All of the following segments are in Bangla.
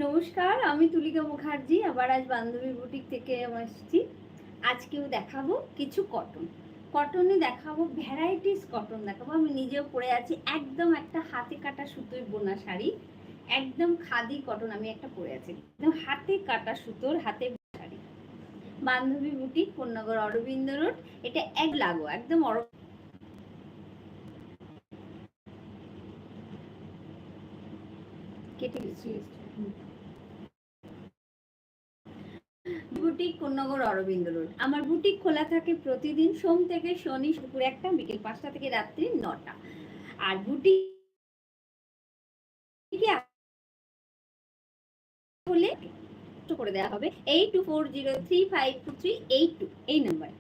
নমস্কার, আমি তুলিকা মুখার্জি। আবার আজ বান্ধবী বুটিক থেকে আসছি। আজকেও দেখাবো কিছু কটনে দেখাবো, ভ্যারাইটিস কটন দেখাবো। আমি নিজেও পরে আছি একদম একটা হাতে কাটা সুতোয় বোনা শাড়ি, একদম খাদি কটন। আমি একটা পরে আছি একদম হাতে কাটা সুতোর হাতে শাড়ি। বান্ধবী বুটিক, কোন্নগর অরবিন্দ রোড। এটা এক লাগো একদম কেটে গেছি। Boutique, Konnagar Aurobindo road. আমার বুটিক খোলা থাকে প্রতিদিন সোম থেকে শনি, দুপুর 1টা, বিকেল 5টা থেকে রাত্রি 9টা। আর বুটিক হলে করে দেওয়া হবে 8240352382 এই নাম্বার।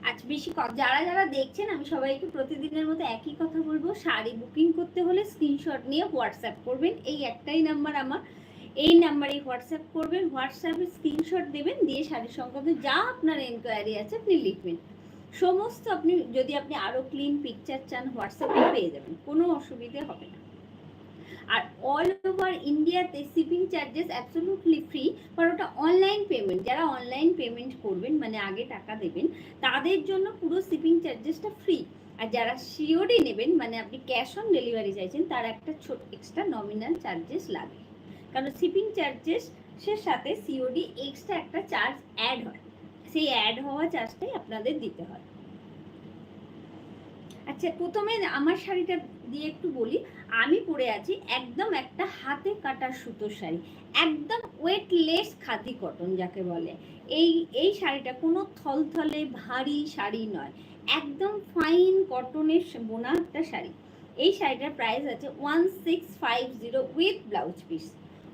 আজ বেশি যারা যারা দেখছেন, আমি সবাইকে প্রতিদিনের মতো একই কথা বলবো, শাড়ি বুকিং করতে হলে স্ক্রিনশট নিয়ে হোয়াটসঅ্যাপ করবেন। এই একটাই নাম্বার আমার, এই নাম্বারে হোয়াটসঅ্যাপ করবেন। হোয়াটসঅ্যাপে স্ক্রিনশট দেবেন, দিয়ে শাড়ির সংক্রান্ত যা আপনার এনকোয়ারি আছে আপনি লিখবেন। সমস্ত যদি আপনি আরও ক্লিন পিকচার চান, হোয়াটসঅ্যাপে পেয়ে যাবেন, কোনো অসুবিধে হবে না। আর অল ওভার ইন্ডিয়াতে শিপিং চার্জেস অ্যাবসলিউটলি ফ্রি, কারণ ওটা অনলাইন পেমেন্ট। যারা অনলাইন পেমেন্ট করবেন, মানে আগে টাকা দেবেন, তাদের জন্য পুরো শিপিং চার্জেসটা ফ্রি। আর যারা সিওডি নেবেন, মানে আপনি ক্যাশ অন ডেলিভারি চাইছেন, তার একটা ছোট এক্সট্রা নমিনাল চার্জেস লাগে, কারণ শিপিং চার্জেসের সাথে সিওডি এক্সট্রা একটা চার্জ অ্যাড হয়। সেই অ্যাড হওয়া চার্জটাই আপনাদের দিতে হয়। আচ্ছা, প্রথমে আমার শাড়িটা দিয়ে একটু বলি। আমি পরে আছি একদম একটা হাতে কাটা সুতোর শাড়ি, একদম ওয়েটলেস খাদি কটন যাকে বলে। এই শাড়িটা কোনো থলথলে ভারী শাড়ি নয়, একদম ফাইন কটনের বোনা একটা শাড়ি। এই শাড়িটার প্রাইস আছে 1650 with blouse piece.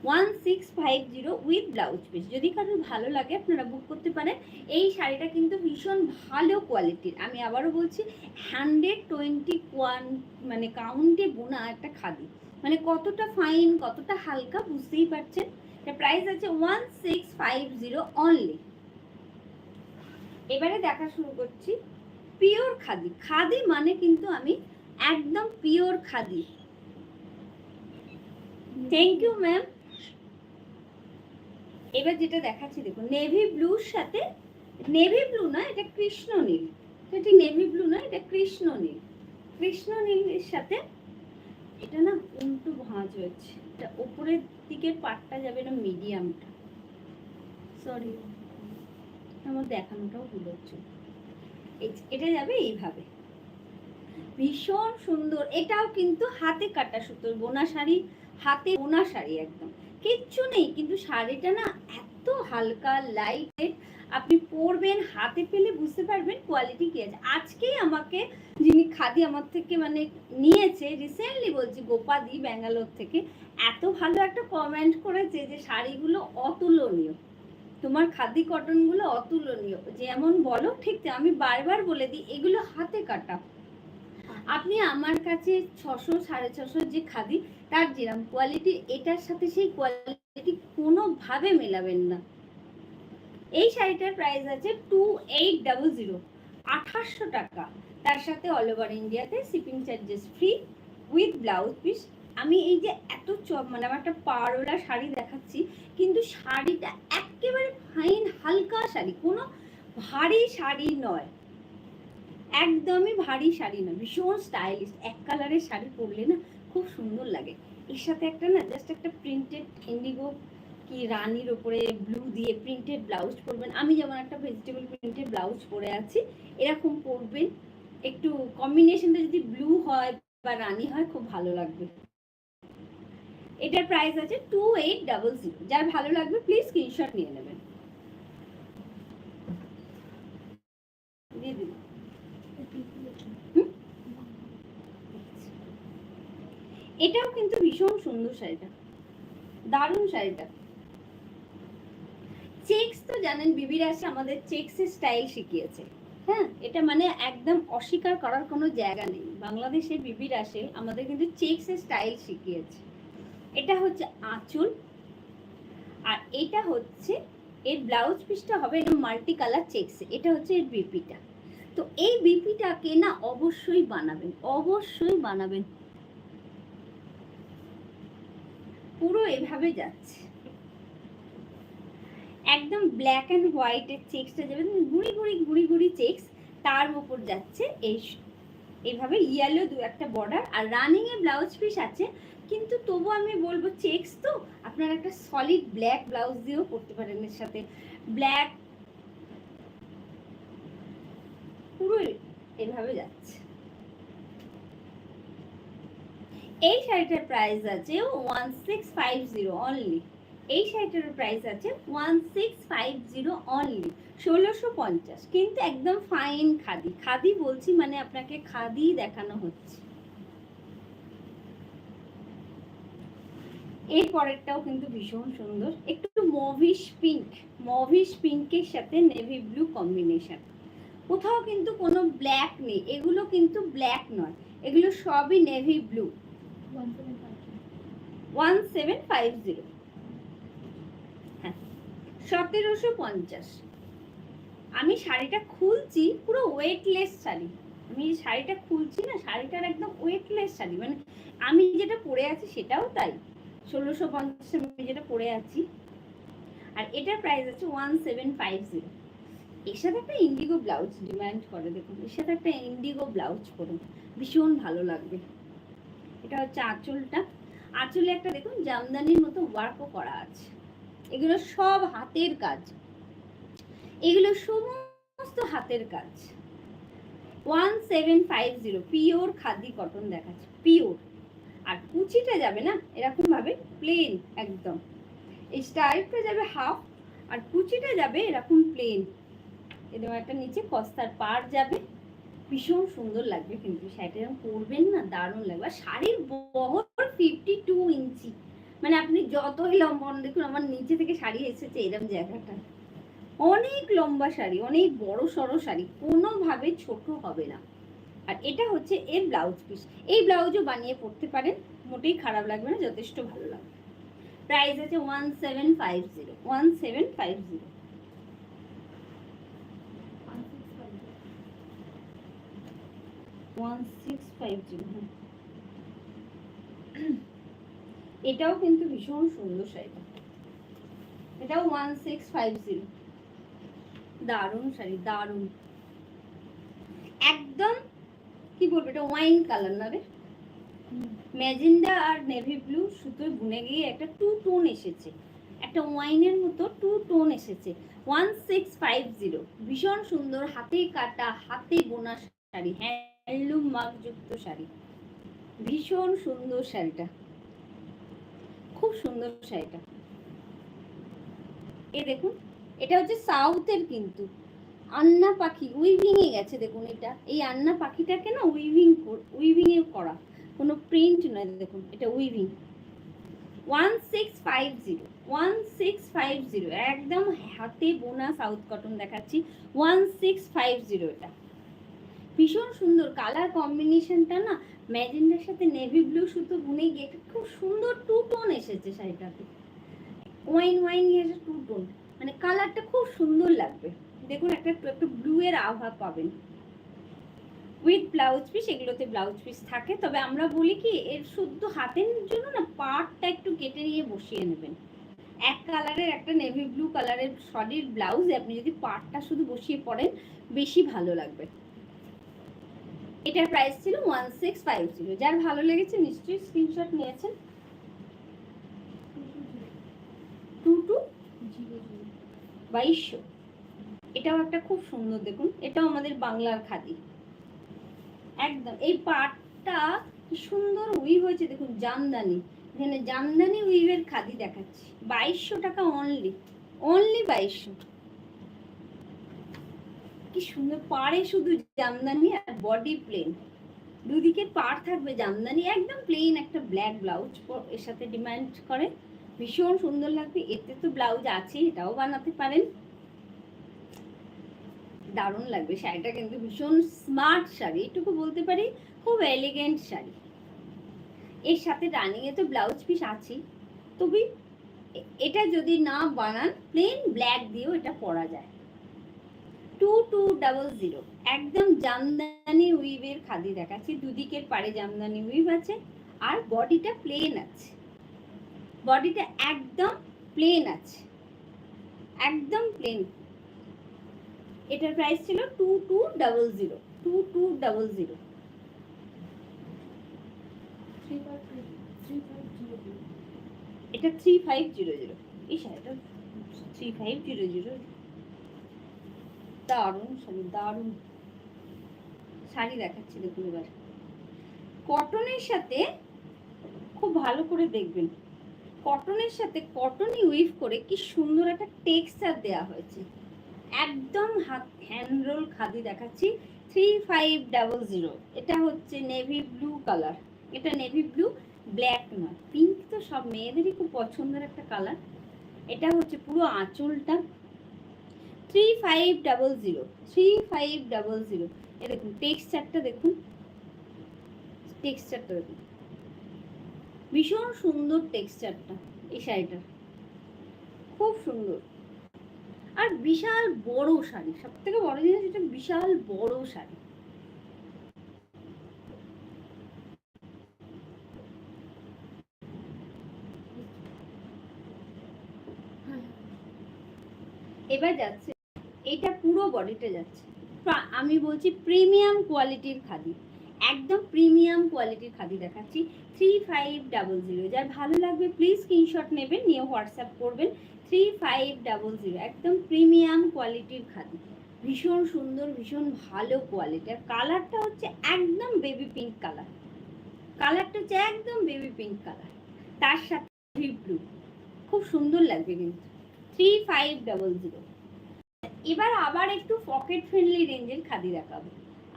1650 with blouse piece. যদি কারোর ভালো লাগে আপনারা বুক করতে পারেন। এই শাড়িটা কিন্তু ভীষণ ভালো কোয়ালিটির। আমি আবারও বলছি, 121 মানে কাউন্টে বোনা একটা খাদি, মানে কতটা ফাইন কতটা হালকা বুঝতেই পারছেন। এর প্রাইস আছে 1650 অনলি। এবারে দেখা শুরু করছি পিওর খাদি। খাদি মানে কিন্তু আমি একদম pure khadi. Thank you ma'am. এবার যেটা দেখাচ্ছি দেখুন, নেভি ব্লুর সাথে, নেভি ব্লু না, এটা কৃষ্ণ নীল। এটা নেভি ব্লু না, এটা কৃষ্ণ নীল। কৃষ্ণ নীলের সাথে এটা না উল্টো ভাঁজ হয়েছে, এটা উপরের দিকের পাটটা যাবে না মিডিয়ামটা, সরি আমার দেখানোটাও ভুল হচ্ছে। এটা যাবে এইভাবে, ভীষণ সুন্দর। এটাও কিন্তু হাতে কাটা সুতোর বোনা শাড়ি, হাতে বোনা শাড়ি, একদম কিচ্ছু নেই, কিন্তু শাড়িটা না এত হালকা লাইট, আপনি পরবেন হাতে পেলে বুঝতে পারবেন কোয়ালিটি কি আছে। আজকেই আমাকে যিনি খাদি আমার থেকে মানে নিয়েছে, রিসেন্টলি বলছি, গোপাদি ব্যাঙ্গালোর থেকে, এত ভালো একটা কমেন্ট করেছে যে শাড়িগুলো অতুলনীয়, তোমার খাদি কটনগুলো অতুলনীয়, যেমন বলো ঠিক। আমি বারবার বলে দিই, এগুলো হাতে কাটা। আপনি আমার কাছে 600 650 যে খাদি, তার যেরকম কোয়ালিটি, এটার সাথে সেই কোয়ালিটি কোনোভাবে মেলাবেন না। এই শাড়িটার প্রাইস আছে 2800, 2800 টাকা। তার সাথে অল ওভার ইন্ডিয়াতে shipping charges free with blouse piece. আমি এই যে এত মানে আমার একটা পাড়ওয়ালা শাড়ি দেখাচ্ছি, কিন্তু শাড়িটা একেবারে ফাইন হালকা শাড়ি, কোনো ভারী শাড়ি নয়, একদমই ভারী শাড়ি নয়, ভীষণ স্টাইলিশ। এক কালারের শাড়ি পরলে না খুব সুন্দর লাগে। এর সাথে একটা না জাস্ট একটা প্রিন্টেড ইন্ডিগো কি রানির ওপরে ব্লু দিয়ে প্রিন্টেড ব্লাউজ পরবেন। আমি যেমন একটা ভেজিটেবল প্রিন্টেড ব্লাউজ পরে আছি, এরকম পরবেন। একটু কম্বিনেশনটা যদি ব্লু হয় বা রানি হয়, খুব ভালো লাগবে। এটার প্রাইস আছে 2800। যার ভালো লাগবে প্লিজ স্ক্রিনশট নিয়ে নেবেন। দিয়ে দিন। এটাও কিন্তু ভীষণ সুন্দর শাড়িটা, দারুণ শাড়িটা। চেক্স তো জানেন, বিবির আসে আমাদের চেক্সের স্টাইল শিখিয়েছে। হ্যাঁ, এটা মানে একদম অস্বীকার করার কোনো জায়গা নেই। বাংলাদেশে বিবির আসে আমাদের কিন্তু চেক্সের স্টাইল শিখিয়েছে। এটা হচ্ছে আঁচল, আর এটা হচ্ছে এর ব্লাউজ পিসটা হবে একদম মাল্টি কালার চেক্সে। এটা হচ্ছে এর বিপিটা। তো এই বিপিটাকে না অবশ্যই বানাবেন, অবশ্যই বানাবেন। পুরো এভাবে যাচ্ছে, একদম ব্ল্যাক অ্যান্ড হোয়াইটের চেক্সটা যাবে, গুড়ি গুড়ি গুড়ি গুড়ি চেক্স, তার উপর যাচ্ছে এইভাবে ইয়েলো দু একটা বর্ডার। আর রানিং এ ব্লাউজ পিস আছে, কিন্তু তবু আমি বলবো চেক্স তো আপনারা একটা সলিড ব্ল্যাক ব্লাউজ দিয়েও পরতে পারেন। এর সাথে ব্ল্যাক পুরো এভাবে যাচ্ছে। এই শাড়িটার প্রাইস আছে 1650 অনলি। এই শাড়িটার প্রাইস আছে 1650 অনলি, 1650। কিন্তু একদম ফাইন খাদি, খাদি বলছি মানে আপনাকে খাদি দেখানো হচ্ছে। এর পরেরটাও কিন্তু ভীষণ সুন্দর, একটু মভিশ পিঙ্ক, মভিশ পিঙ্কের সাথে নেভি ব্লু কম্বিনেশন। কোথাও কিন্তু কোনো ব্ল্যাক নেই, এগুলো কিন্তু ব্ল্যাক নয়, এগুলো সবই নেভি ব্লু। 1750, হ্যাঁ 1750। আমি শাড়িটা খুলছি, পুরো ওয়েটলেস শাড়ি। আমি শাড়িটা খুলছি না, শাড়িটার একদম ওয়েটলেস শাড়ি, মানে আমি যেটা পরে আছি সেটাও তাই। 1650 আমি যেটা পরে আছি। আর এটার প্রাইস আছে 1750। এর সাথে একটা ইন্ডিগো ব্লাউজ ডিমান্ড করে, দেখুন এর সাথে একটা ইন্ডিগো ব্লাউজ করুন, ভীষণ ভালো লাগবে। এটা হচ্ছে আঁচলটা, আঁচলে একটা দেখুন জামদানির মতো ওয়ার্কও করা আছে। এগুলো সব হাতের কাজ, এগুলো সমস্ত হাতের কাজ। 1750 পিওর খাদি কটন দেখাচ্ছে, পিওর। আর কুচিটা যাবে না এরকম ভাবে প্লেন, একদম এই স্টাইলটা যাবে হাফ, আর কুচিটা যাবে এরকম প্লেন। এরকম একটা নিচে কস্তার পার যাবে, ভীষণ সুন্দর লাগবে। কিন্তু শাড়িটা এরকম পরবেন না, দারুণ লাগবে। আর শাড়ির বহর 52 ইঞ্চি, মানে আপনি যতই লম্বা, দেখুন আমার নিচে থেকে শাড়ি এসেছে এরকম জায়গাটা, অনেক লম্বা শাড়ি, অনেক বড় সড়ো শাড়ি, কোনোভাবে ছোট হবে না। আর এটা হচ্ছে এর ব্লাউজ পিস, এই ব্লাউজও বানিয়ে পরতে পারেন, মোটেই খারাপ লাগবে না, যথেষ্ট ভালো লাগবে। প্রাইস আছে 1750, 1750। এটাও কিন্তু ভীষণ সুন্দর শাড়িটা, এটাও 1650। দারুণ শাড়ি, দারুণ, একদম কি বলবো, এটা ওয়াইন কালার না রে, ম্যাজেন্ডা আর নেভি ব্লু সুতোয় বুনে গিয়ে একটা টু টোন এসেছে, একটা ওয়াইনের মতো টু টোন এসেছে। 1650, ভীষণ সুন্দর, হাতে কাটা হাতে বোনা শাড়ি, হ্যান্ডলুম মার্কযুক্ত শাড়ি, ভীষণ সুন্দর শাড়িটা, খুব সুন্দর শাড়িটা। এ দেখুন এটা হচ্ছে সাউথের, কিন্তু আন্না পাখি উইভিং এ গেছে, দেখুন এটা, এই আন্না পাখিটাকে না উইভিং এ করা, কোনো প্রিন্ট নয়, দেখুন এটা উইভিং। 1650, 1650, একদম হাতে বোনা সাউথ কটন দেখাচ্ছি, 1650। এটা ভীষণ সুন্দর কালার কম্বিনেশনটা না, ম্যাজেন্ডার সাথে নেভি ব্লু সুতো বুনে গিয়ে খুব সুন্দর টু টোন এসেছে শাড়িটাতে, ওয়াইন ওয়াইন এসে টু টোন, মানে কালারটা খুব সুন্দর লাগবে। দেখুন একটা একটু ব্লু এর আভা পাবেন উইথ ব্লাউজ পিস, এগুলোতে ব্লাউজ পিস থাকে, তবে আমরা বলি কি এর শুদ্ধ হাতের জন্য না পার্টটা একটু কেটে নিয়ে বসিয়ে নেবেন। এক কালারের একটা নেভি ব্লু কালারের সলিড ব্লাউজ আপনি যদি পার্টটা শুধু বসিয়ে পড়েন বেশি ভালো লাগবে। এটার প্রাইস ছিল 1650। যার ভালো লেগেছে নিশ্চয়ই স্ক্রিনশট নিয়েছেন। 2200, এটাও একটা খুব সুন্দর, দেখুন এটাও আমাদের বাংলার খাদি, একদম এই পাটটা কি সুন্দর উইভ হয়েছে, দেখুন জামদানি, এখানে জামদানি উইভের খাদি দেখাচ্ছি, 2200 টাকা অনলি, অনলি 2200। কি সুন্দর, পাড়ে শুধু জামদানি আর বডি প্লেন, দুদিকে পাড় থাকবে জামদানি, একদম প্লেন একটা ব্ল্যাক ব্লাউজ এর সাথে ডিমান্ড করে, ভীষণ সুন্দর লাগবে। এতে তো ব্লাউজ আছে, এটাও বানাতে পারেন, দারুণ লাগবে শাড়িটা, কিন্তু ভীষণ স্মার্ট শাড়ি, এটুকু বলতে পারি, খুব এলিগেন্ট শাড়ি। এর সাথে রানিং এ তো ব্লাউজ পিস আছে, তবে এটা যদি না বানান প্লেন ব্ল্যাক দিয়েও এটা পরা যায়। 2200, একদম জামদানি উইভের খাদি দেখাচ্ছি, দুদিকের পাড়ে জামদানি উইভ আছে, আর বডিটা প্লেন আছে, বডিটা একদম প্লেন আছে, একদম প্লেন। এটার প্রাইস ছিল 2200, 2200। এটা 3500। এই শাড়িটা 3500। দারুণ শাড়ি, দারুণ শাড়ি দেখাচ্ছি দেখুন। এবার কটনের সাথে খুব ভালো করে দেখবেন, কটনের সাথে কটনই উইভ করে কি সুন্দর একটা টেক্সচার দেওয়া হয়েছে। একদম হ্যান্ড রোল খাদি দেখাচ্ছি। 3500। এটা হচ্ছে নেভি ব্লু কালার। এটা নেভি ব্লু, ব্ল্যাক নয়, পিঙ্ক তো সব মেয়েদেরই খুব পছন্দের একটা কালার। এটা হচ্ছে পুরো আঁচলটা। 3500, 3500। এ দেখুন টেক্সচারটা দেখুন, টেক্সচারটা দেখুন, ভীষণ সুন্দর টেক্সচারটা এই শাড়িটার, খুব সুন্দর। আর বিশাল বড় শাড়ি, সব থেকে বড় জিনিস এটা বিশাল বড় শাড়ি। এবার যাচ্ছে, এটা পুরো বডিটা যাচ্ছে। আমি বলছি প্রিমিয়াম কোয়ালিটির খাদি, একদম প্রিমিয়াম কোয়ালিটির খাদি দেখাচ্ছি। 3500। যার ভালো লাগবে প্লিজ স্ক্রিনশট নেবেন, নিয়ে হোয়াটসঅ্যাপ করবেন। 3500, একদম প্রিমিয়াম কোয়ালিটির খাদি, ভীষণ সুন্দর, ভীষণ ভালো কোয়ালিটি। আর কালারটা হচ্ছে একদম বেবি পিঙ্ক কালার। কালারটা হচ্ছে একদম বেবি পিঙ্ক কালার, তার সাথে ব্লু, খুব সুন্দর লাগবে কিন্তু। 3500। এবার আবার একটু পকেট ফ্রেন্ডলি রেঞ্জের খাদি দেখাবো।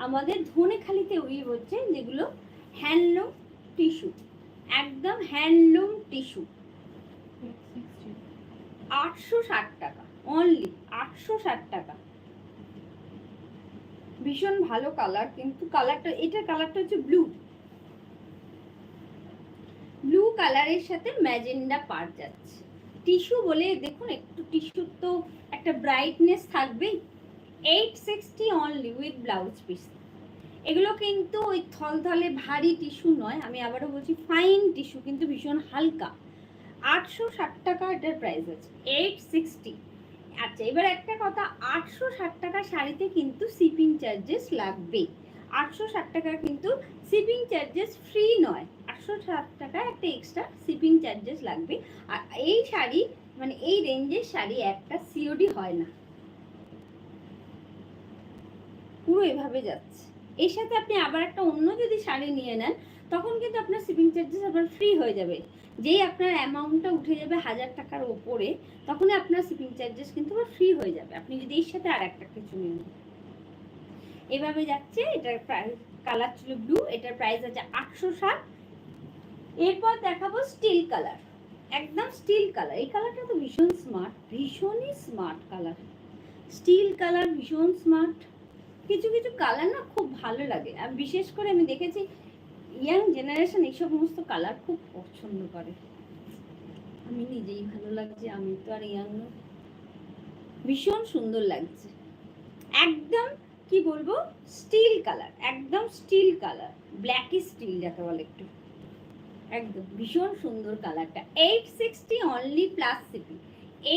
আমাদের ধনেখালিতে উইভ হচ্ছে যেগুলো হ্যান্ডলুম টিস্যু, একদম হ্যান্ডলুম টিস্যু। 860 টাকা অনলি, 860 টাকা। ভীষণ ভালো কালার কিন্তু। কালারটা, এটার কালারটা হচ্ছে ব্লু, ব্লু কালারের সাথে ম্যাজেন্ডা পার যাচ্ছে। টিস্যু বলে দেখুন, একটু টিস্যুর তো একটা ব্রাইটনেস থাকবেই। 860 অনলি উইথ ব্লাউজ পিস। এগুলো কিন্তু ওই থলথলে ভারী টিস্যু নয়, আমি আবারও বলছি ফাইন টিস্যু, কিন্তু ভীষণ হালকা। 860 টাকা এটার প্রাইস আছে, 860। আচ্ছা এবার একটা কথা, 860 টাকা শাড়িতে কিন্তু শিপিং চার্জেস লাগবে। 860 টাকা কিন্তু শিপিং চার্জেস ফ্রি নয়, 860 টাকা একটা এক্সট্রা শিপিং চার্জেস লাগবে। আর এই শাড়ি মানে এই রেঞ্জের শাড়ি একটা সিওডি হয় না, পুরো এভাবে যাচ্ছে। এর সাথে আপনি আবার একটা অন্য যদি শাড়ি নিয়ে নেন, তখন কিন্তু আপনার শিপিং চার্জেস আবার ফ্রি হয়ে যাবে। যেই আপনার অ্যামাউন্টটা উঠে যাবে 1000 টাকার ওপরে, তখনই আপনার শিপিং চার্জেস কিন্তু আবার ফ্রি হয়ে যাবে, আপনি যদি এর সাথে আর একটা কিছু নিয়ে নেন। এভাবে যাচ্ছে। এটার প্রাইস, কালার ছিল ব্লু, এটার প্রাইস আছে 860। এরপর দেখাবো স্টিল কালার, একদম স্টিল কালার। এই কালারটা তো ভীষণ স্মার্ট, ভীষণই স্মার্ট কালার। স্টিল কালার ভীষণ স্মার্ট। কিছু কিছু কালার না খুব ভালো লাগে, আর বিশেষ করে আমি দেখেছি ইয়াং জেনারেশন এই সমস্ত কালার খুব পছন্দ করে। আমি নিজেই ভালো লাগছে, আমি তো আর ইয়াং না। ভীষণ সুন্দর লাগছে, একদম কি বলবো স্টিল কালার, একদম স্টিল কালার, ব্ল্যাকি স্টিল যাকে বলে একটু, একদম ভীষণ সুন্দর কালারটা। 860 অনলি প্লাস শিপিং,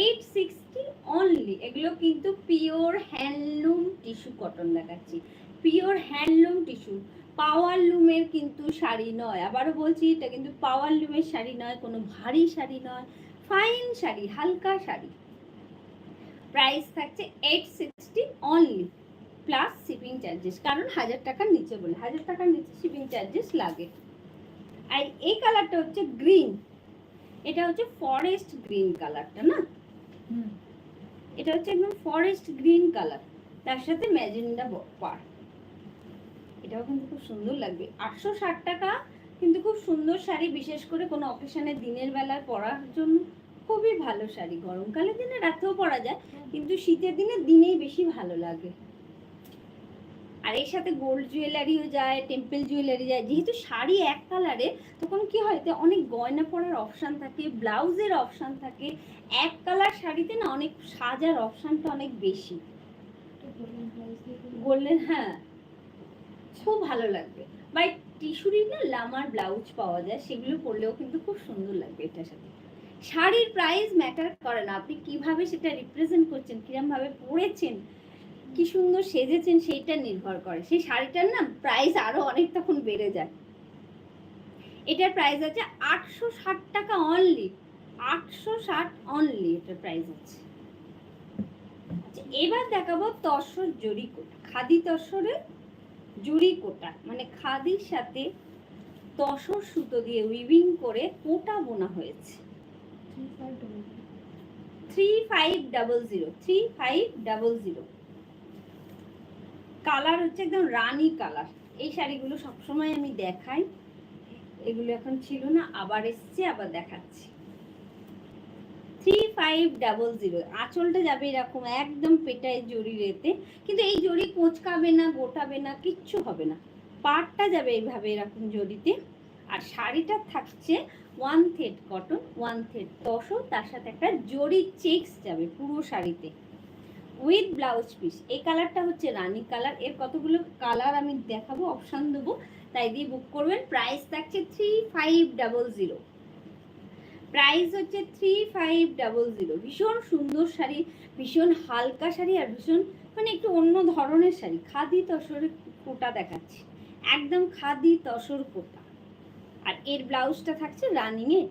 860 অনলি। এগুলো কিন্তু পিওর হ্যান্ডলুম টিস্যু কটন দেখাচ্ছি, পিওর হ্যান্ডলুম টিস্যু, পাওয়ার লুমের কিন্তু শাড়ি নয়। আবারও বলছি এটা কিন্তু পাওয়ার লুমের শাড়ি নয়, কোনো ভারী শাড়ি নয়, ফাইন শাড়ি, হালকা শাড়ি। প্রাইস থাকছে 860 অনলি প্লাস শিপিং চার্জেস, কারণ 1000 টাকার নিচে বলে, 1000 টাকার নিচে শিপিং চার্জেস লাগে। আর এই কালারটা হচ্ছে গ্রিন, এটা হচ্ছে ফরেস্ট গ্রিন কালারটা না, এটা হচ্ছে একদম ফরেস্ট গ্রিন কালার, তার সাথে ম্যাজেন্ডা পার। এটাও কিন্তু খুব সুন্দর লাগবে। 860 টাকা কিন্তু খুব সুন্দর শাড়ি, বিশেষ করে কোনো অকেশনে দিনের বেলায় পরার জন্য খুবই ভালো শাড়ি। গরমকালের দিনে রাতেও পরা যায়, কিন্তু শীতের দিনে দিনেই বেশি ভালো লাগে। আর এর সাথে গোল্ড জুয়েলারিও যায়, টেম্পল জুয়েলারি যায়। যেহেতু শাড়ি এক কালারে, তখন কি হয় অনেক গয়না পরার অপশান থাকে, ব্লাউজের অপশান থাকে। এক কালার শাড়িতে না অনেক সাজার অপশানটা অনেক বেশি। গোল্ডেন, হ্যাঁ খুব ভালো লাগবে। বাই টিস্যুরি না লামার ব্লাউজ পাওয়া যায়, সেগুলো পরলেও কিন্তু খুব সুন্দর লাগবে এটার সাথে। শাড়ির প্রাইস ম্যাটার করে না, আপনি কিভাবে সেটা রিপ্রেজেন্ট করছেন, কিরম ভাবে পরেছেন, কি সুন্দর সেজেছেন, সেইটা নির্ভর করে। সেই শাড়িটার না প্রাইস আরো অনেক তখন বেড়ে যায়। এটার প্রাইস আছে 860 টাকা অনলি, 860 অনলি এটার প্রাইস আছে। এবার দেখাবো তসর জরি কোটা, খাদি তসরের জরি কোটা, মানে খাদির সাথে তসর সুতো দিয়ে উইভিং করে কোটা বোনা হয়েছে। 3500 3500। কালার হচ্ছে একদম রানী কালার। এই শাড়িগুলো সবসময় আমি দেখাই, এগুলো এখন ছিল না, আবার এসছে, আবার দেখাচ্ছি। 3500। আঁচলটা যাবে এরকম একদম পেটায় জরি রেতে, কিন্তু এই জরি কোঁচকাবে না, গোটাবে না, কিচ্ছু হবে না। পাড়টা যাবে এইভাবে এরকম জরিতে। আর শাড়িটা থাকছে 1/3 কটন, 1/3 তসর, তার সাথে একটা জরি চেকস যাবে পুরো শাড়িতে উইথ ব্লাউজ পিস। এই কালারটা হচ্ছে রানী কালার। এর কতগুলো কালার আমি দেখাবো, অপশান দেবো, তাই দিয়ে বুক করবেন। প্রাইস থাকছে 3500। প্রাইস হচ্ছে 3500। ভীষণ সুন্দর শাড়ি, ভীষণ হালকা শাড়ি, আর ভীষণ মানে একটু অন্য ধরনের শাড়ি। খাদি তসরের কোটা দেখাচ্ছি, একদম খাদি তসর কোটা। আর এর ব্লাউজটা থাকছে রানিংয়ে।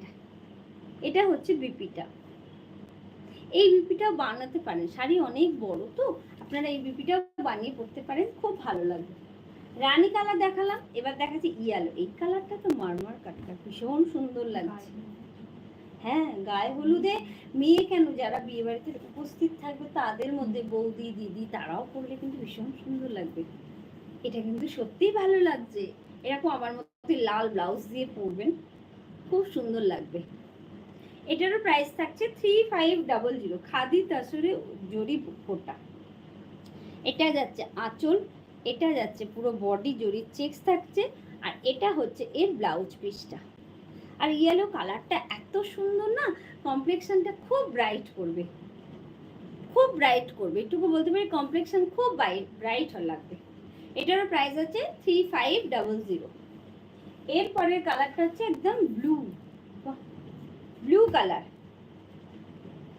এটা হচ্ছে বিপিটা। এই বিপিটাও বানাতে পারেন, শাড়ি অনেক বড় তো আপনারা এই বিপিটাও বানিয়ে পরতে পারেন, খুব ভালো লাগবে। রানী কালার দেখালাম, এবার দেখাচ্ছি ইয়ালো। এই কালারটা তো মারমার কাটটা, ভীষণ সুন্দর লাগছে। হ্যাঁ, গায়ে হলুদে মেয়ে কেন, যারা বিয়ে বাড়িতে উপস্থিত থাকবে তাদের মধ্যে বৌদি দিদি তারাও পরলে কিন্তু ভীষণ সুন্দর লাগবে। এটা কিন্তু সত্যিই ভালো লাগছে। এরকম আমার মধ্যে লাল ব্লাউজ দিয়ে পরবেন, খুব সুন্দর লাগবে। এটারও প্রাইস থাকছে 3500। খাদি তসরে জরি কোটা। এটা যাচ্ছে আঁচল, এটা যাচ্ছে পুরো বডি জরি চেকস থাকছে, আর এটা হচ্ছে এর ব্লাউজ পিসটা। আর ইয়েলো কালারটা এত সুন্দর না, কমপ্লেক্সনটা খুব ব্রাইট করবে, খুব ব্রাইট করবে। এটুকু বলতে পারি কমপ্লেক্সন খুব ব্রাইট লাগবে। এটারও প্রাইস আছে 3500। এরপরের কালারটা হচ্ছে একদম ব্লু, ব্লু কালার।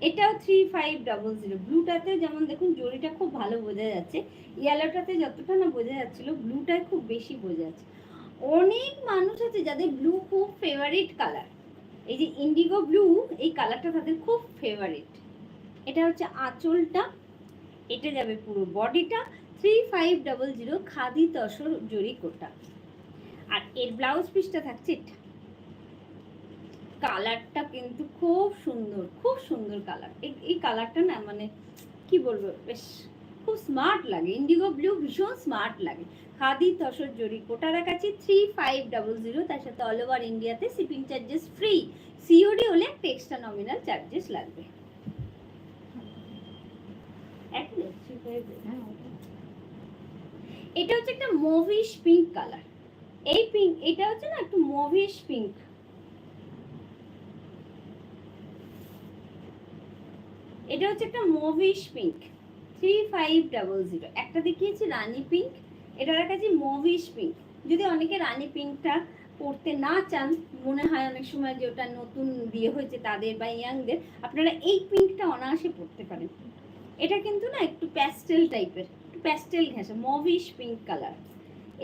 এটাও 3500। ব্লুটাতে যেমন দেখুন জরিটা খুব ভালো বোঝা যাচ্ছে, ইয়েলোটাতে যতটা না বোঝা যাচ্ছিল ব্লুটায় খুব বেশি বোঝা যাচ্ছে। অনেক মানুষ আছে যাদের ব্লু খুব ফেভারিট কালার, এই যে ইন্ডিগো ব্লু, এই কালারটা তাদের খুব ফেভারিট। এটা হচ্ছে আঁচলটা, এটা যাবে পুরো বডিটা। 3500 খাদি তসর জরি কোটা। আর এর ব্লাউজ পিসটা থাকছে এটা। কালারটা কিন্তু খুব সুন্দর, খুব সুন্দর কালার। এই কালারটা না মানে কি বলবো, বেশ খুব স্মার্ট লাগে। ইন্ডিগো ব্লু ভীষণ স্মার্ট লাগে। খাদি তসর জরি কোটা দেখাচ্ছি 3500। তার সাথে অল ওভার ইন্ডিয়াতে শিপিং চার্জেস ফ্রি। সিওডি হলে একটা এক্সট্রা নমিনাল চার্জেস লাগবে। এটা হচ্ছে একটা মুভিশ পিঙ্ক কালার। এই পিঙ্ক, এটা হচ্ছে না একটু মুভিশ পিঙ্ক। এটা হচ্ছে একটা মুভিশ পিঙ্ক, 3500। একটা দেখিয়েছি রানী পিঙ্ক, এটা দেখাচ্ছি মুভিশ পিঙ্ক। যদি অনেকে রানী পিঙ্কটা পরতে না চান, মনে হয় অনেক সময় যে ওটা নতুন বিয়ে হয়েছে তাদের বা ইয়াংদের, আপনারা এই পিঙ্কটা অনায়াসে পরতে পারেন। এটা কিন্তু না একটু প্যাস্টেল টাইপের, একটু প্যাস্টেল ঘেঁষা, মুভিশ পিঙ্ক কালার।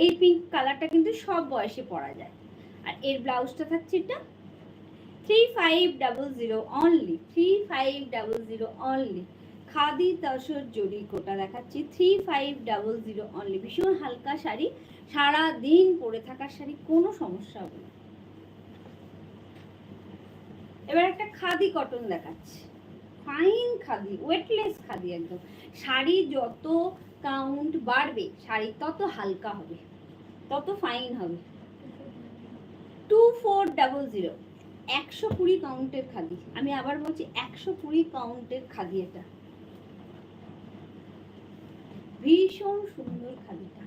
এই পিঙ্ক কালারটা কিন্তু সব বয়সে পরা যায়। আর এর ব্লাউজটা থাকছে এটা 3500 অনলি, 3500 অনলি। খাদি তসর জরি কোটা দেখাচ্ছি 3500 অনলি। ভীষণ হালকা শাড়ি, সারা দিন পরে থাকার শাড়ি, কোনো সমস্যা হবে না। এবার একটা খাদি কটন দেখাচ্ছি, ফাইন খাদি, ওয়েটলেস খাদি একদম। শাড়ি যত কাউন্ট বাড়বে, শাড়ি তত হালকা হবে, তত ফাইন হবে। 2400। 120 কাউন্টের খাদি, আমি আবার বলছি 120 কাউন্টের খাদি। এটা ভীষণ সুন্দর খাদিটা।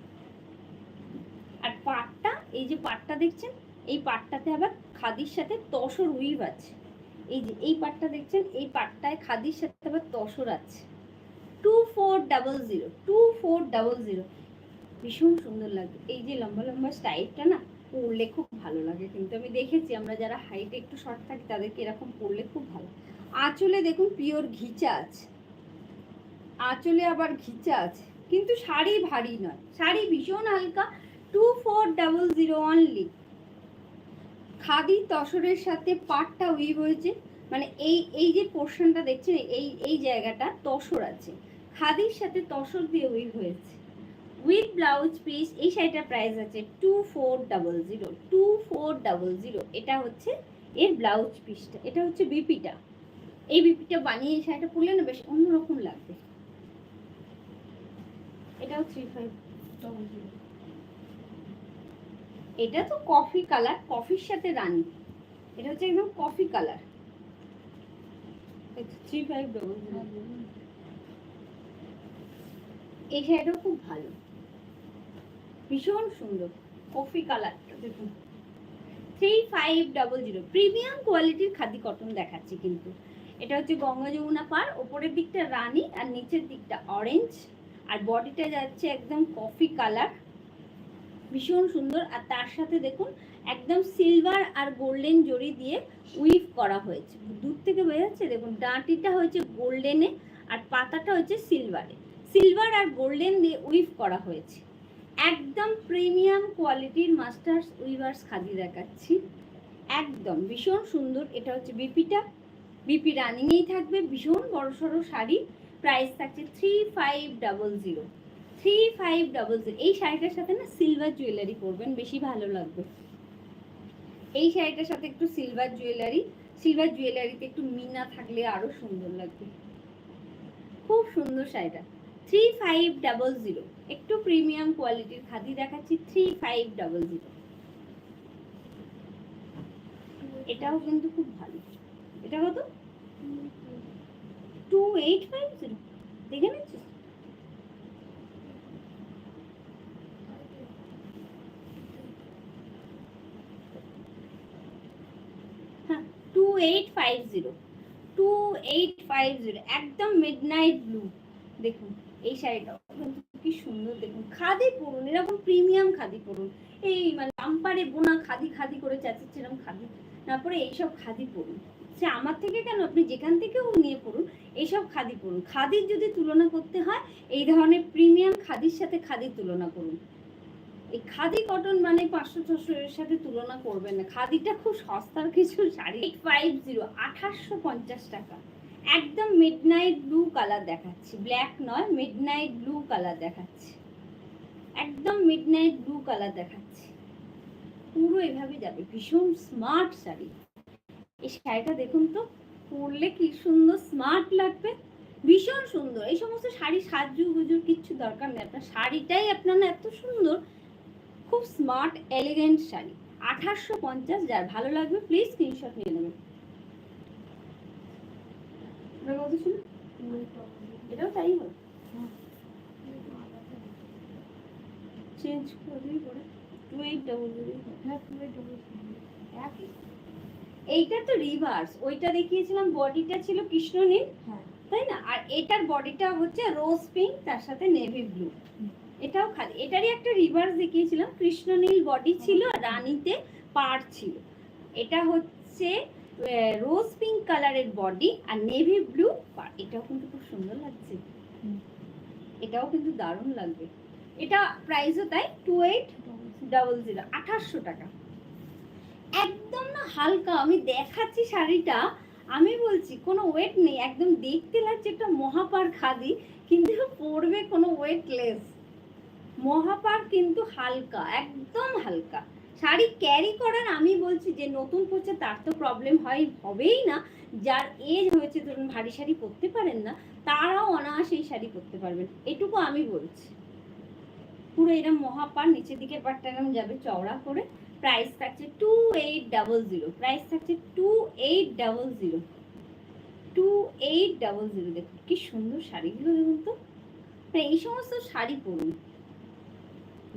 আর পাটটা, এই যে পাটটা দেখছেন, এই পাটটাতে আবার খাদির সাথে তসর উইভ আছে। এই যে এই পাটটা দেখছেন, এই পাটটায় খাদির সাথে আবার তসর আছে। 2400, 2400। ভীষণ সুন্দর লাগবে। এই যে লম্বা লম্বা স্টাইলটা না, পরলে খুব ভালো লাগে, কিন্তু আমি দেখেছি আমরা যারা হাইটে একটু শর্ট থাকি তাদেরকে এরকম পরলে খুব ভালো। আঁচলে দেখুন পিওর ঘিচা আছে, আঁচলে আবার ঘিচা আছে, কিন্তু শাড়ি ভারী নয়, শাড়ি ভীষণ হালকা। 2400 অনলি। খাদি তসরের সাথে পাটটা উইভ হয়েছে, মানে এই এই যে পোর্শনটা দেখছেন এই এই জায়গাটা তসর আছে, খাদির সাথে তসর দিয়ে উইভ হয়েছে উইথ ব্লাউজ পিস। এই শাড়িটার প্রাইস আছে 2400, 2400। এটা হচ্ছে এর ব্লাউজ পিসটা, এটা হচ্ছে বিপিটা। এই বিপিটা বানিয়ে এই শাড়িটা পরলে না বেশ অন্যরকম লাগবে। এটাও 3500। এটা তো কফি কালার, কফির সাথে রানী, এটা হচ্ছে একদম কফি কালার। 3500। এই শাড়িটাও খুব ভালো, ভীষণ সুন্দর কফি কালারটা দেখুন। 3500 প্রিমিয়াম কোয়ালিটির খাদি কটন দেখাচ্ছি কিন্তু। এটা হচ্ছে গঙ্গা যমুনা পার, ওপরের দিকটা রানী আর নিচের দিকটা অরেঞ্জ, আর বডিটা যাচ্ছে একদম কফি কালার, ভীষণ সুন্দর। আর তার সাথে দেখুন একদম সিলভার আর গোল্ডেন জড়ি দিয়ে উইভ করা হয়েছে, দূর থেকে বোঝা যাচ্ছে। দেখুন ডাঁটিটা হয়েছে গোল্ডেনে আর পাতাটা হচ্ছে সিলভারে, সিলভার আর গোল্ডেন দিয়ে উইভ করা হয়েছে। একদম প্রিমিয়াম কোয়ালিটির মাস্টার্স উইভার্স খাদি দেখাচ্ছি, একদম ভীষণ সুন্দর। এটা হচ্ছে বিপিটা, বিপি রানিংয়েই থাকবে, ভীষণ বড়সড় শাড়ি। প্রাইস থাকছে 3500, 3500। এই শাড়িটার সাথে না সিলভার জুয়েলারি পরবেন, বেশি ভালো লাগবে। এই শাড়িটার সাথে একটু সিলভার জুয়েলারিতে একটু মিনা থাকলে আরো সুন্দর লাগবে, খুব সুন্দর শাড়িটা। 3500, একটু প্রিমিয়াম কোয়ালিটির খাদি দেখাচ্ছি 3500। এটাও কিন্তু খুব ভালো। এটা কত? 2850। দেখে নিচ্ছিস? হ্যাঁ 2850, 2850 একদম মিডনাইট ব্লু। দেখুন এই শাড়িটাও কি সুন্দর, দেখুন খাদি পরুন, এরকম প্রিমিয়াম খাদি পরুন। এই মানে আম্পারে বোনা খাদি খাদি করে চাচ্ছিলাম, খাদি না পরে এইসব খাদি পরুন। সে আমার থেকে কেন, আপনি যেখান থেকেও নিয়ে পড়ুন এইসব খাদি পরুন। খাদির যদি তুলনা করতে হয় এই ধরনের প্রিমিয়াম খাদির সাথে খাদির তুলনা করুন। এই খাদি কটন মানে 500-600 এর সাথে তুলনা করবেন না, খাদিটা খুব সস্তার কিছু শাড়ি। 850, 2850 টাকা। একদম মিডনাইট ব্লু কালার দেখাচ্ছি, ব্ল্যাক নয়, মিডনাইট ব্লু কালার দেখাচ্ছি, একদম মিডনাইট ব্লু কালার দেখাচ্ছি। পুরো এভাবে যাবে, ভীষণ স্মার্ট শাড়ি। এই শাড়িটা দেখুন তো, পরলে কি সুন্দর স্মার্ট লাগবে, ভীষণ সুন্দর। এই সমস্ত শাড়ি সাজু গুজুর কিচ্ছু দরকার নেই, আপনার শাড়িটাই আপনার এত সুন্দর, খুব স্মার্ট এলিগেন্ট শাড়ি। 2850। যার ভালো লাগবে প্লিজ স্ক্রিনশট নিয়ে নেবেন। এটাও তাই হল, চেঞ্জ করে 2800। এইটা তো রিভার্স, ওইটা দেখিয়েছিলাম বডিটা ছিল কৃষ্ণ নীল, তাই না? আর এটার বডিটা হচ্ছে রোজ পিঙ্ক, তার সাথে নেভি ব্লু। এটাও খালি, এটারই একটা রিভার্স দেখিয়েছিলাম, কৃষ্ণ নীল বডি ছিল, রানীতে পাড় ছিল। এটা হচ্ছে রোজ পিঙ্ক কালারের বডি আর নেভি ব্লু পাড়। এটাও কিন্তু খুব সুন্দর লাগছে, এটাও কিন্তু দারুণ লাগবে। এটা প্রাইসও তাই 2800, 2800 টাকা। একদম না হালকা, আমি দেখাচ্ছি শাড়িটা, আমি বলছি কোনো ওয়েট নেই, একদম দেখতে লাগছে একটা মহাপার খাদি, কিন্তু পরবে কোনো ওয়েটলেস। মহাপার কিন্তু হালকা, একদম হালকা শাড়ি ক্যারি করার। আমি বলছি যে নতুন পড়ছে তার তো প্রবলেম হবেই না, যার এজ হয়েছে ধরুন ভারী শাড়ি পরতে পারেন না, তারাও অনায়াসে এই শাড়ি পরতে পারবেন, এটুকু আমি বলছি। পুরো এরকম মহাপার, নিচের দিকে পাটটা এরকম যাবে চওড়া করে। প্রাইস থাকছে 2800, প্রাইস থাকছে 2800, 2800। দেখুন কি সুন্দর শাড়িগুলো, দেখুন তো, এই সমস্ত শাড়ি পরুন,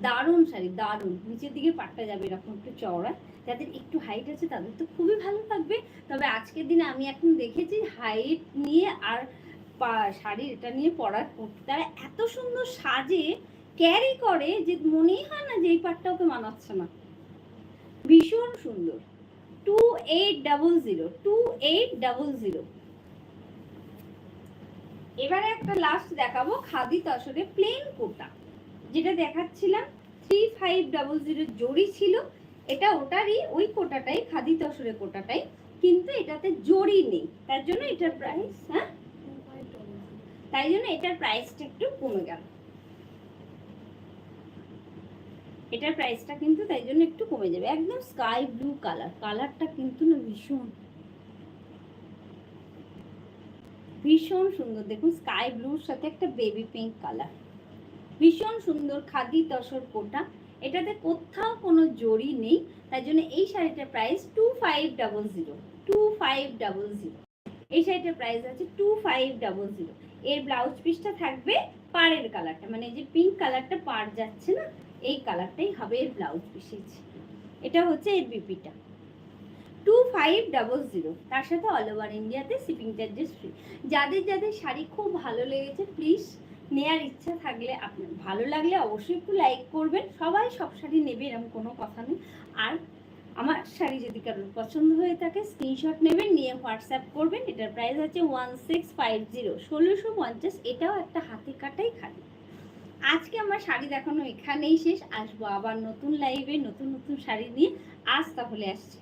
দারুণ শাড়ি, দারুণ। নিচের দিকে পাটটা যাবে এরকম একটু চওড়া, যাদের একটু হাইট আছে তাদের তো খুবই ভালো থাকবে। তবে আজকের দিনে আমি এখন দেখেছি হাইট নিয়ে আর শাড়ির এটা নিয়ে পরার পরতে তারা এত সুন্দর সাজে ক্যারি করে যে মনেই হয় না যে এই পাটটা ওকে মানাচ্ছে না। ভীষণ সুন্দর। 2800, 2800। এবারে একটা লাস্ট দেখাবো খাদি তসরে প্লেন কোটা, যেটা দেখাচ্ছিলাম 3500 জড়ি ছিল, এটা ওটারই ওই কোটাটাই, খাদি তসরে কোটাটাই, কিন্তু এটাতে জড়ি নেই, তার জন্য এটার প্রাইস, হ্যাঁ তাই জন্য এটার প্রাইসটা একটু কমে গেল, এটার প্রাইসটা কিন্তু তাই জন্য একটু কমে যাবে। একদম স্কাই ব্লু কালার, কালারটা কিন্তু না ভীষণ ভীষণ সুন্দর। দেখুন স্কাই ব্লুর সাথে একটা বেবি পিঙ্ক কালার, ভীষণ সুন্দর খাদি তসর কোটা, এটাতে কোথাও কোনো জড়ি নেই, তাই জন্য এই শাড়িটার প্রাইস 2500, 2500। এই শাড়িটার প্রাইস আছে 2500। এর ব্লাউজ পিসটা থাকবে পাড়ের কালারটা, মানে যে পিঙ্ক কালারটা পাড় যাচ্ছে না, এই কালারটাই হবে এর ব্লাউজ পিস। এটা হচ্ছে এর বিপিটা 2500, তার সাথে অল ওভার ইন্ডিয়াতে শিপিং চার্জেস ফ্রি। যাদের যাদের শাড়ি খুব ভালো লেগেছে প্লিজ নেয়ার ইচ্ছা থাকলে, আপনার ভালো লাগলে অবশ্যই একটু লাইক করবেন। সবাই সব শাড়ি নেবে এরকম কোনো কথা নেই। আর আমার শাড়ি যদি কারোর পছন্দ হয়ে থাকে স্ক্রিনশট নেবেন, নিয়ে হোয়াটসঅ্যাপ করবেন। এটার প্রাইস আছে 1650, 1650। এটাও একটা হাতে কাটাই খালি। আজকে আমার শাড়ি দেখানো এখানেই শেষ, আসবো আবার নতুন লাইভে নতুন নতুন শাড়ি নিয়ে। আজ তাহলে আসছি।